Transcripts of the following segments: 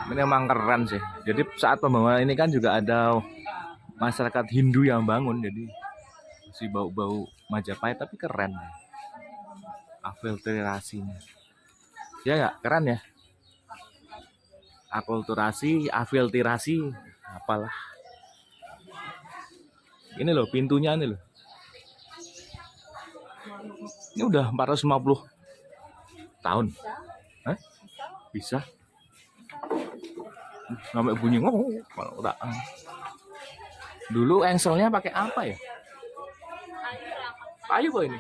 Ini emang keren sih. Jadi saat pembangunan ini kan juga ada masyarakat Hindu yang bangun, jadi masih bau-bau Majapahit tapi keren. Afiltrasinya. Ya nggak keren ya? Akulturasi, afiltrasi, apalah. Ini loh pintunya ini loh. Ini udah 450 tahun. Hah? Bisa? Sampai bunyi ngomong kalau tak. Dulu engselnya pakai apa ya? Kayu kok ini.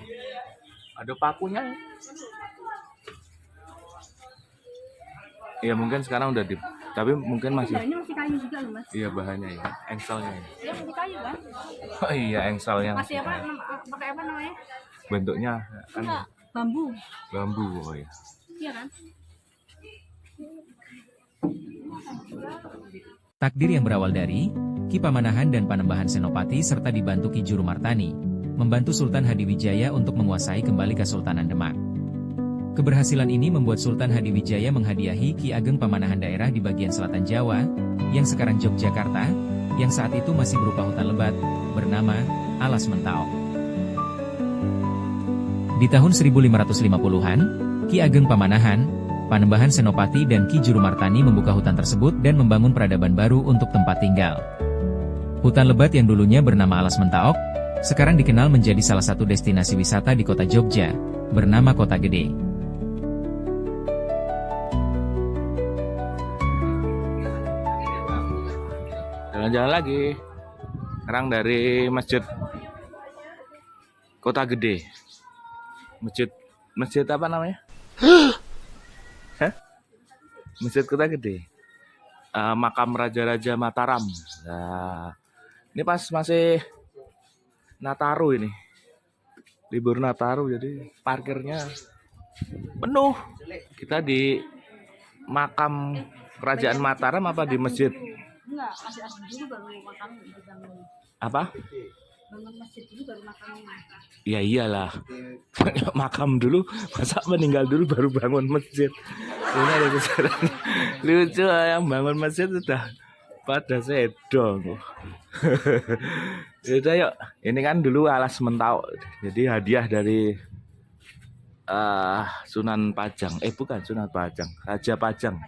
Ada pakunya. Ya mungkin sekarang udah di, tapi mungkin masih. Ini masih kayu juga loh mas. Iya bahannya ya, engselnya. Iya masih kayu kan? Oh iya engselnya. Masih apa? Pakai apa namanya? Bentuknya kan Enggak, bambu. bambu, oh ya. Iya kan? Takdir yang berawal dari Ki Pamanahan dan Panembahan Senopati serta dibantu Ki Jurumartani, membantu Sultan Hadiwijaya untuk menguasai kembali Kesultanan Demak. Keberhasilan ini membuat Sultan Hadiwijaya menghadiahi Ki Ageng Pamanahan daerah di bagian selatan Jawa, yang sekarang Yogyakarta, yang saat itu masih berupa hutan lebat, bernama Alas Mentau. Di tahun 1550-an, Ki Ageng Pamanahan, Panembahan Senopati dan Ki Jurumartani membuka hutan tersebut dan membangun peradaban baru untuk tempat tinggal. Hutan lebat yang dulunya bernama Alas Mentaok, sekarang dikenal menjadi salah satu destinasi wisata di kota Jogja, bernama Kota Gede. Jalan-jalan lagi. Sekarang dari masjid Kota Gede. Masjid apa namanya? Hah? Masjid Kota Gede. Makam Raja-Raja Mataram. Nah, ini pas masih Nataru ini. Libur Nataru jadi parkirnya penuh. Kita di makam Kerajaan Mataram apa di masjid? Enggak, asli dulu baru makam dibangun. Apa? Bangun masjid dulu baru makamnya. Ya iyalah. Makam dulu, masa meninggal dulu baru bangun masjid. Ini ada keseruan lucu, yang bangun masjid sudah pada sedong. Yaudah yuk, ini kan dulu Alas Mentau. Jadi hadiah dari Sunan Pajang. Bukan Sunan Pajang, Raja Pajang.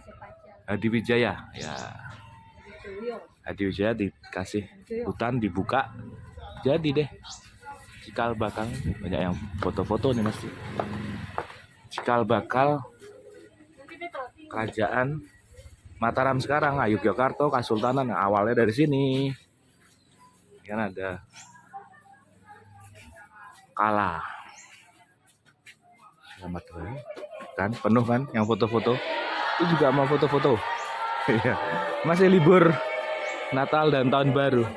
Hadiwijaya. Ya. Hadiwijaya dikasih hutan dibuka. Jadi deh. Cikal bakal banyak yang foto-foto nih Mas. Cikal bakal kerajaan Mataram sekarang, Yogyakarta, Kesultanan awalnya dari sini. Kan ada Kala. Selamat kan penuh kan yang foto-foto. Itu juga mau foto-foto. Iya. Masih libur Natal dan Tahun Baru.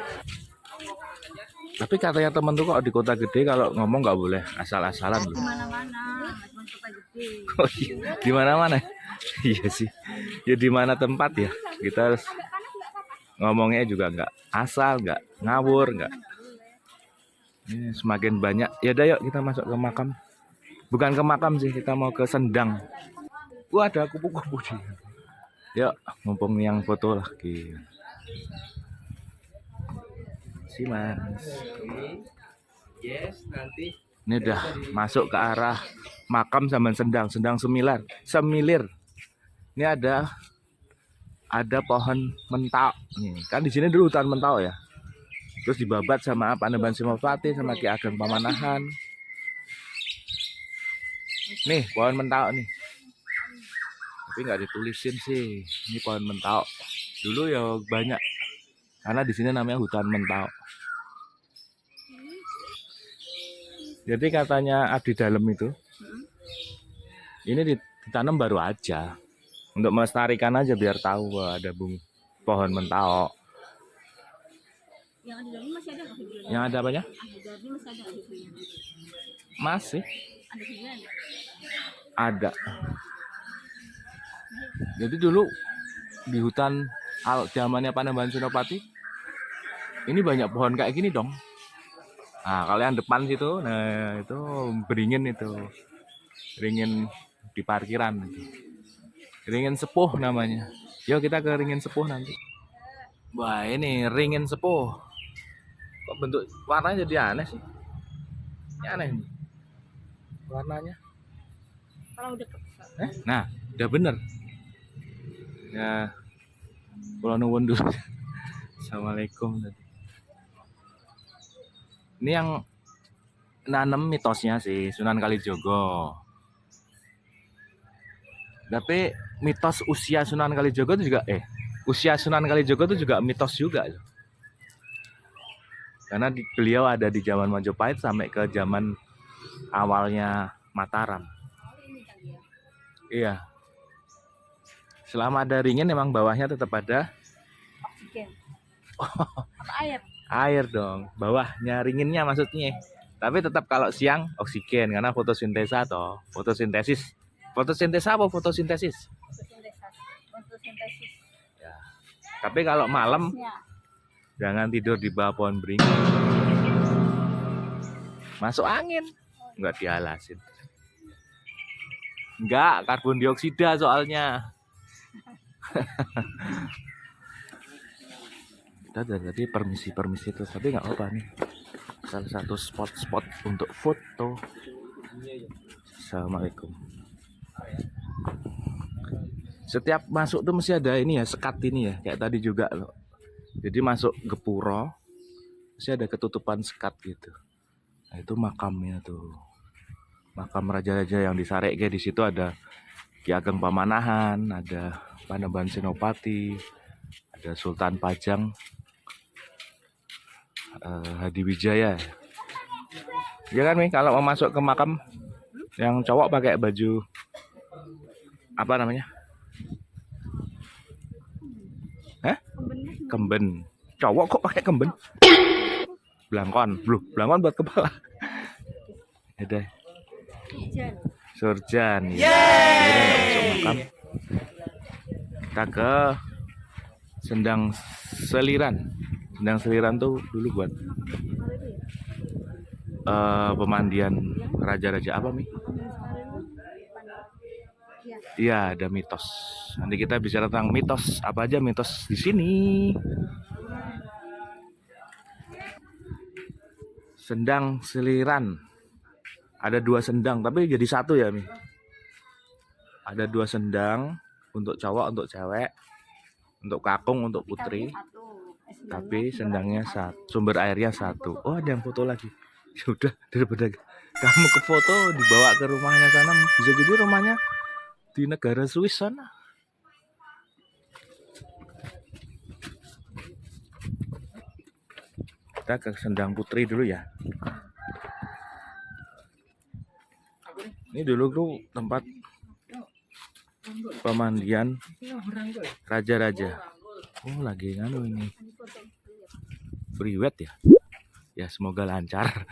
Tapi katanya temen tuh kok di Kota Gede kalau ngomong nggak boleh asal-asalan loh. Di mana-mana, cuma Kota Gede. Oh iya, di mana-mana. Iya sih. Ya di mana tempat ya. Kita harus ngomongnya juga nggak asal, nggak ngawur, nggak. Ini semakin banyak. Ya udah yuk kita masuk ke makam. Bukan ke makam sih, kita mau ke Sendang. Wah ada kupu-kupu di. Yuk, mumpung yang foto lagi. Si Mas. Yes, nanti Ini udah masuk ke arah makam zaman Sendang, Sendang Semilir. Ini ada pohon mentau. Nih, kan di sini dulu hutan mentau ya. Terus dibabat sama Panembahan Senopati sama Ki Ageng Pamanahan. Nih, pohon mentau nih. Tapi nggak ditulisin sih. Ini pohon mentau. Dulu ya banyak. Karena di sini namanya hutan mentau. Jadi katanya abdi dalam itu, ini ditanam baru aja, untuk melestarikan aja biar tahu bahwa ada pohon mentau. Yang ada dalam masih ada nggak videonya? Yang ada apanya? Ada dari masih ada nggak videonya? Masih Ada videonya nggak? ada. Jadi dulu di hutan zamannya Panembahan Senopati, ini banyak pohon kayak gini dong. Nah, kalau yang depan situ, nah itu beringin itu. Beringin di parkiran. Beringin sepuh namanya. Yuk kita ke Ringin Sepuh nanti. Wah ini Ringin Sepuh. Kok bentuk warnanya jadi aneh sih? Ini aneh nih. Warnanya. Kalau udah Nah, udah bener. Ya, pulau nuwun dulu. Assalamualaikum. Ini yang nanem mitosnya sih Sunan Kalijogo. Tapi mitos usia Sunan Kalijogo itu juga usia Sunan Kalijogo itu juga mitos juga loh. Karena beliau ada di zaman Majapahit sampai ke zaman awalnya Mataram. Iya. Selama ada Ringin memang bawahnya tetap ada oksigen. Apa air? air dong. Bawahnya Ringinnya maksudnya. Tapi tetap kalau siang oksigen karena fotosintesa toh. Fotosintesis. Fotosintesa apa fotosintesis? Fotosintesis. Ya. Tapi kalau malam jangan tidur di bawah pohon beringin. Masuk angin. Enggak dialasin. Enggak, karbon dioksida soalnya. Kita dari tadi permisi terus, tapi nggak apa nih. Salah satu spot untuk foto. Assalamualaikum. Setiap masuk tuh mesti ada ini ya, sekat ini ya, kayak tadi juga loh. Jadi masuk Gepuro, mesti ada ketutupan sekat gitu. Nah, itu makamnya tuh. Makam raja-raja yang di Sareke, di situ ada Ki Ageng Pamanahan, ada Panembahan Senopati, ada Sultan Pajang, Hadiwijaya. Ya kan Mi, kalau mau masuk ke makam yang cowok pakai baju apa namanya? Kemben. Cowok kok pakai kemben? Blangkon, blangkon buat kepala. Ya deh. Surjan. Ya. Kita nggak masuk makam. Kita ke Sendang Seliran. Sendang Seliran tuh dulu buat pemandian raja-raja apa Mi? Iya, ada mitos. Nanti kita bicara tentang mitos. Apa aja mitos di sini? Sendang Seliran. Ada 2 sendang, tapi jadi satu ya, Mi. Ada 2 sendang untuk cowok, untuk cewek, untuk kakung, untuk putri. Tapi sendangnya satu, sumber airnya satu. Oh, ada yang foto lagi. Sudah, daripada kamu ke foto dibawa ke rumahnya sana, bisa jadi rumahnya di negara Swiss sana. Kita ke Sendang Putri dulu ya. Ini dulu tuh tempat pemandian raja-raja. Oh, lagi nganu ini. Priwet ya. Ya, semoga lancar.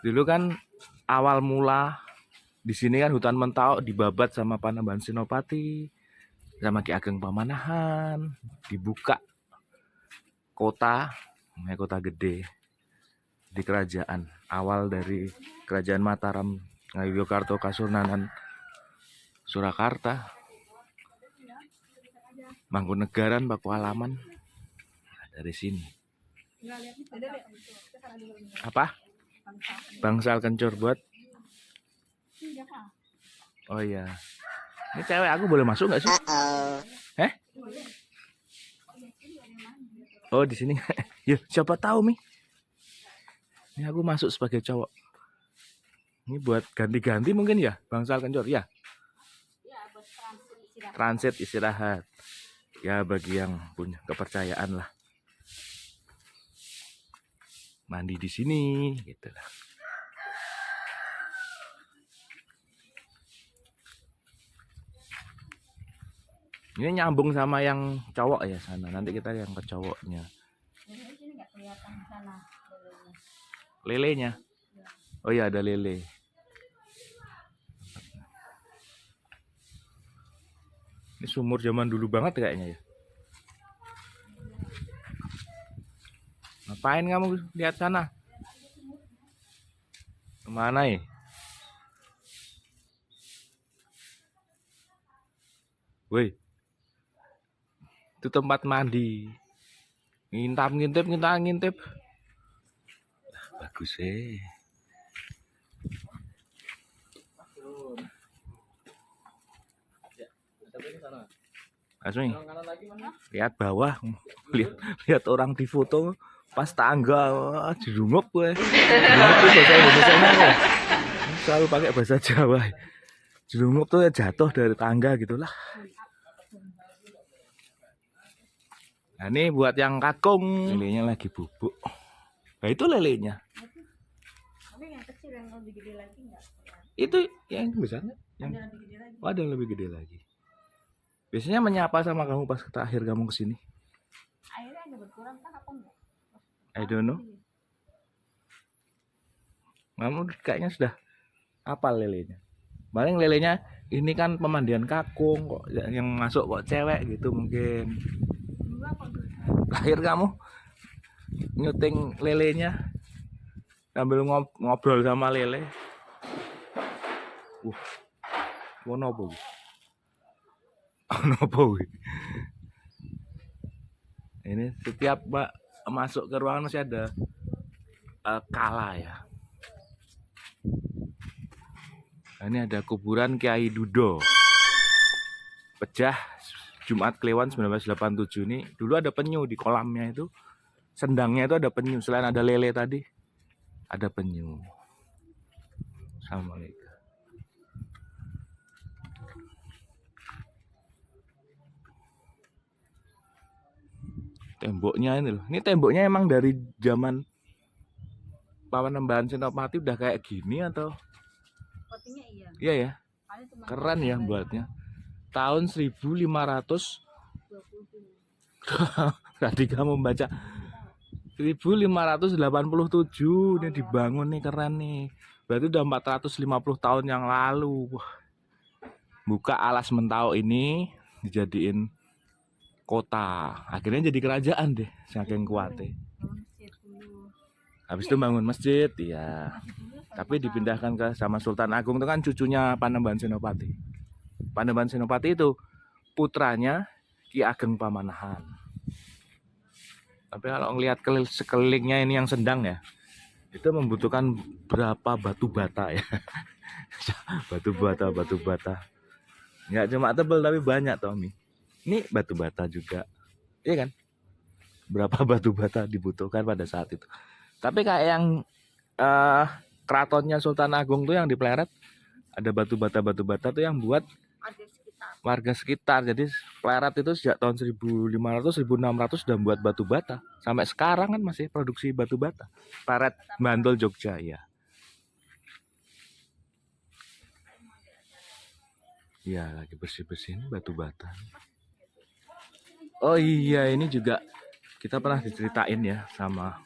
Dulu kan awal mula di sini kan hutan Mentawai dibabat sama Panembahan Senopati, sama Ki Ageng Pamanahan, dibuka kota, namanya kota gede di kerajaan. Awal dari kerajaan Mataram, Ngayogyakarta, Kasunanan, Surakarta, Mangkunegaran, Pakualaman. Nah, dari sini. Apa? Bangsal kencur buat. Oh iya. Ini cewek aku boleh masuk nggak sih? Oh di sini. Ya siapa tahu Mi. Ini aku masuk sebagai cowok. Ini buat ganti-ganti mungkin ya, bangsal kencur ya. Transit istirahat. Ya bagi yang punya kepercayaan lah. Mandi di sini, gitu lah. Ini nyambung sama yang cowok ya sana. Nanti kita yang ke cowoknya. Lelenya. Oh iya ada lele. Ini sumur zaman dulu banget kayaknya ya. Ngapain kamu lihat sana? Kemana ya? Woi, itu tempat mandi. Ngintip, ngintip. Bagus Asmi, lihat bawah, lihat orang di foto pas tangga, jerunguk gue. Jerunguk itu bahasa Indonesia apa? Selalu pakai bahasa Jawa. Jerunguk tuh jatuh dari tangga gitulah. Nah ini buat yang kakung, lelenya lagi bubuk. Nah itu lelenya. Tapi yang kecil yang lebih gede lagi enggak? Itu yang besarnya. Yang... Ada lebih gede lagi. Oh, ada yang lebih gede lagi. Biasanya menyapa sama kamu pas terakhir kamu kesini. Airnya ada berkurang kan apa enggak? I don't know. Kamu kayaknya sudah hafal lelenya. Paling lelenya ini kan pemandian kakung kok, yang masuk kok cewek gitu mungkin. Dua apa dua? Terakhir kamu nyuting lelenya sambil ngobrol sama lele. Wono apa? Nopo. Ini setiap Mbak masuk ke ruangan masih ada kala ya. Nah, ini ada kuburan Kiai Dudo. Pecah Jumat Kliwon 1987 ini. Dulu ada penyu di kolamnya itu. Sendangnya itu ada penyu. Selain ada lele tadi, ada penyu. Assalamualaikum. Temboknya ini loh. Ini temboknya emang dari zaman Panembahan Senopati udah kayak gini atau? Sepertinya iya. Iya ya. Paling cuma Keren ya buatnya. Tahun 1520. Tadi kamu baca 1587 ini dibangun nih, keren nih. Berarti udah 450 tahun yang lalu. Wah. Buka alas Mentau ini dijadiin kota, akhirnya jadi kerajaan deh, saking kuatnya. masjid dulu. Habis itu bangun masjid, ya. Tapi dipindahkan ke sama Sultan Agung itu kan cucunya Panembahan Senopati. Panembahan Senopati itu putranya Ki Ageng Pamanahan. Tapi kalau ngelihat sekelilingnya ini yang Sendang ya, itu membutuhkan berapa batu bata ya. batu bata. Nggak cuma tebel tapi banyak Tommy. Ini batu bata juga, iya kan? Berapa batu bata dibutuhkan pada saat itu. Tapi kayak yang keratonnya Sultan Agung tuh yang di Pleret, ada batu bata tuh yang buat warga sekitar. Jadi Pleret itu sejak tahun 1500-1600 sudah buat batu bata. Sampai sekarang kan masih produksi batu bata. Pleret, Bantul, Jogja ya. Iya, lagi bersih-bersihin batu bata. Oh iya, ini juga kita pernah diceritain ya sama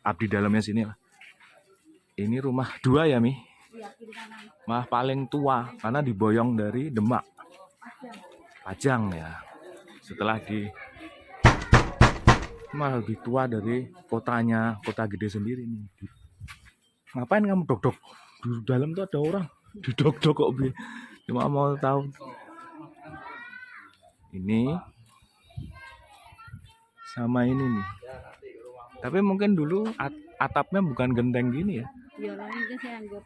abdi dalamnya sini lah. Ini rumah dua ya Mi? Mah paling tua karena diboyong dari Demak. Pajang ya. Setelah mah lebih tua dari kotanya, kota gede sendiri nih. Ngapain kamu dok-dok? Di dalam tuh ada orang. Didok-dok kok Bi. Cuma mau tahu. Ini sama ini nih. Tapi mungkin dulu atapnya bukan genteng gini ya. Iya, lain kan saya anggap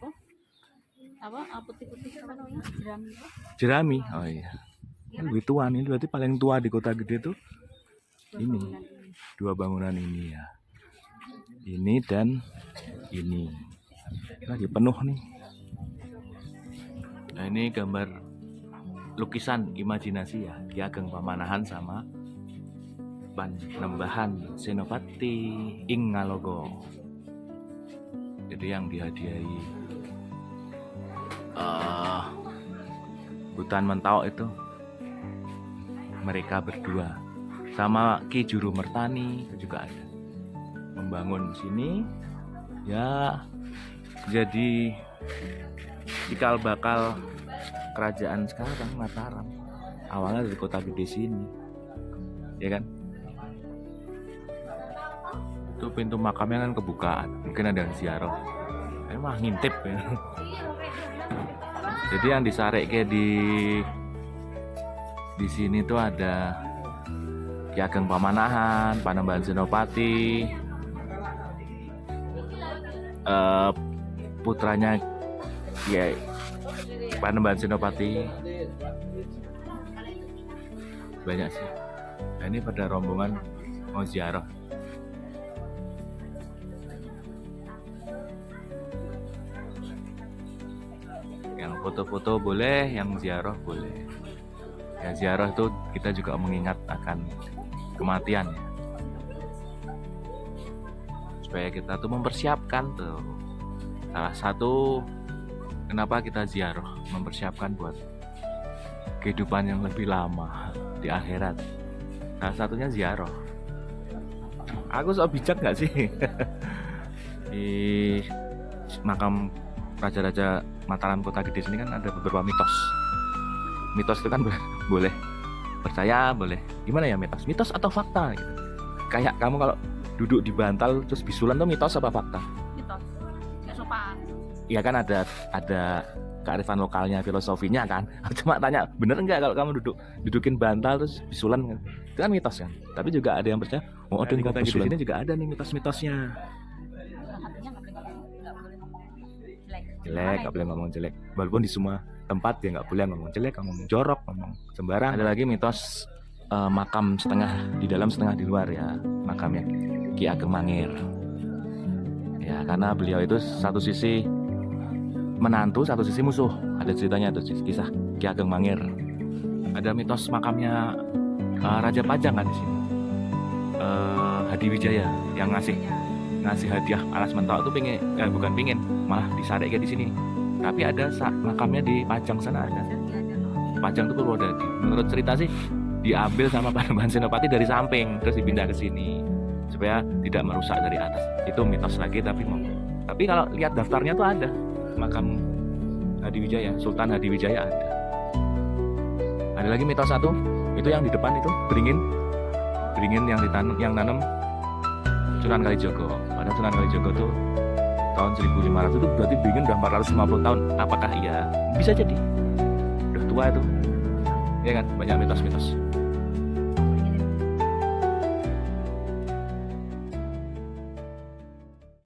apa putih-putih apa namanya? Jerami. Jerami. Oh iya. Ini lebih tua nih, berarti paling tua di kota gede tuh ini. Dua bangunan ini ya. Ini dan ini. Lagi penuh nih. Nah, ini gambar lukisan imajinasi ya, Ki Ageng Pamanahan sama Panembahan Senopati ing Ngalogo. Jadi yang dihadiahi hutan Mentau itu mereka berdua sama Ki Juru Mertani juga ada membangun sini ya, jadi cikal bakal kerajaan sekarang Mataram. Awalnya dari kota gede sini, ya kan? Itu pintu makamnya kan kebukaan, mungkin ada yang ziarah. Emang ngintip ya. Jadi yang disarik kayak di Di sini tuh ada Ki Ageng Pamanahan, Panembahan Senopati, putranya ya Panembahan Senopati, banyak sih. Nah, ini pada rombongan mau ziarah. Yang foto-foto boleh, yang ziarah boleh. Ya ziarah itu kita juga mengingat akan kematian ya. Supaya kita tuh mempersiapkan tuh. Salah satu kenapa kita ziarah, mempersiapkan buat kehidupan yang lebih lama di akhirat. Salah satunya ziarah. Aku sok bijak gak sih? Di makam raja-raja Mataram Kota Gede sini kan ada beberapa mitos. Mitos itu kan boleh percaya, boleh gimana ya mitos? Mitos atau fakta gitu. Kayak kamu kalau duduk di bantal terus bisulan tuh mitos apa fakta? Mitos. Nggak sopan. Iya kan ada kearifan lokalnya, filosofinya kan. Cuma tanya, bener enggak kalau kamu dudukin bantal terus bisulan kan? Itu kan mitos kan. Tapi juga ada yang percaya, oh ada di Kota Gede sini juga ada nih mitos-mitosnya. Artinya nggak boleh ngomong jelek. Jelek, nggak boleh ngomong jelek. Walaupun di semua tempat ya nggak boleh ngomong jelek, ngomong jorok, ngomong sembarang. Ada lagi mitos makam setengah di dalam setengah di luar ya, makamnya Ki Ageng Mangir. Ya karena beliau itu satu sisi menantu, satu sisi musuh. Ada ceritanya tuh, kisah Ki Ageng Mangir. Ada mitos makamnya Raja Pajang kan di sini. Hadiwijaya yang ngasih hadiah alas mentok itu bukan pingin, malah disarik di sini. Tapi ada makamnya di Pajang sana ada. Pajang itu Purwodadi. Menurut cerita sih diambil sama Panembahan Senopati dari samping terus dipindah ke sini supaya tidak merusak dari atas. Itu mitos lagi tapi kalau lihat daftarnya tuh ada makam Hadiwijaya, Sultan Hadiwijaya ada. Ada lagi mitos satu, itu yang di depan itu beringin yang nanam Sunan Kalijogo. Padahal Sunan Kalijogo tuh tahun 1500 itu berarti beringin udah 450 tahun. Apakah iya? Bisa jadi. Udah tua itu. Ya kan, banyak mitos-mitos.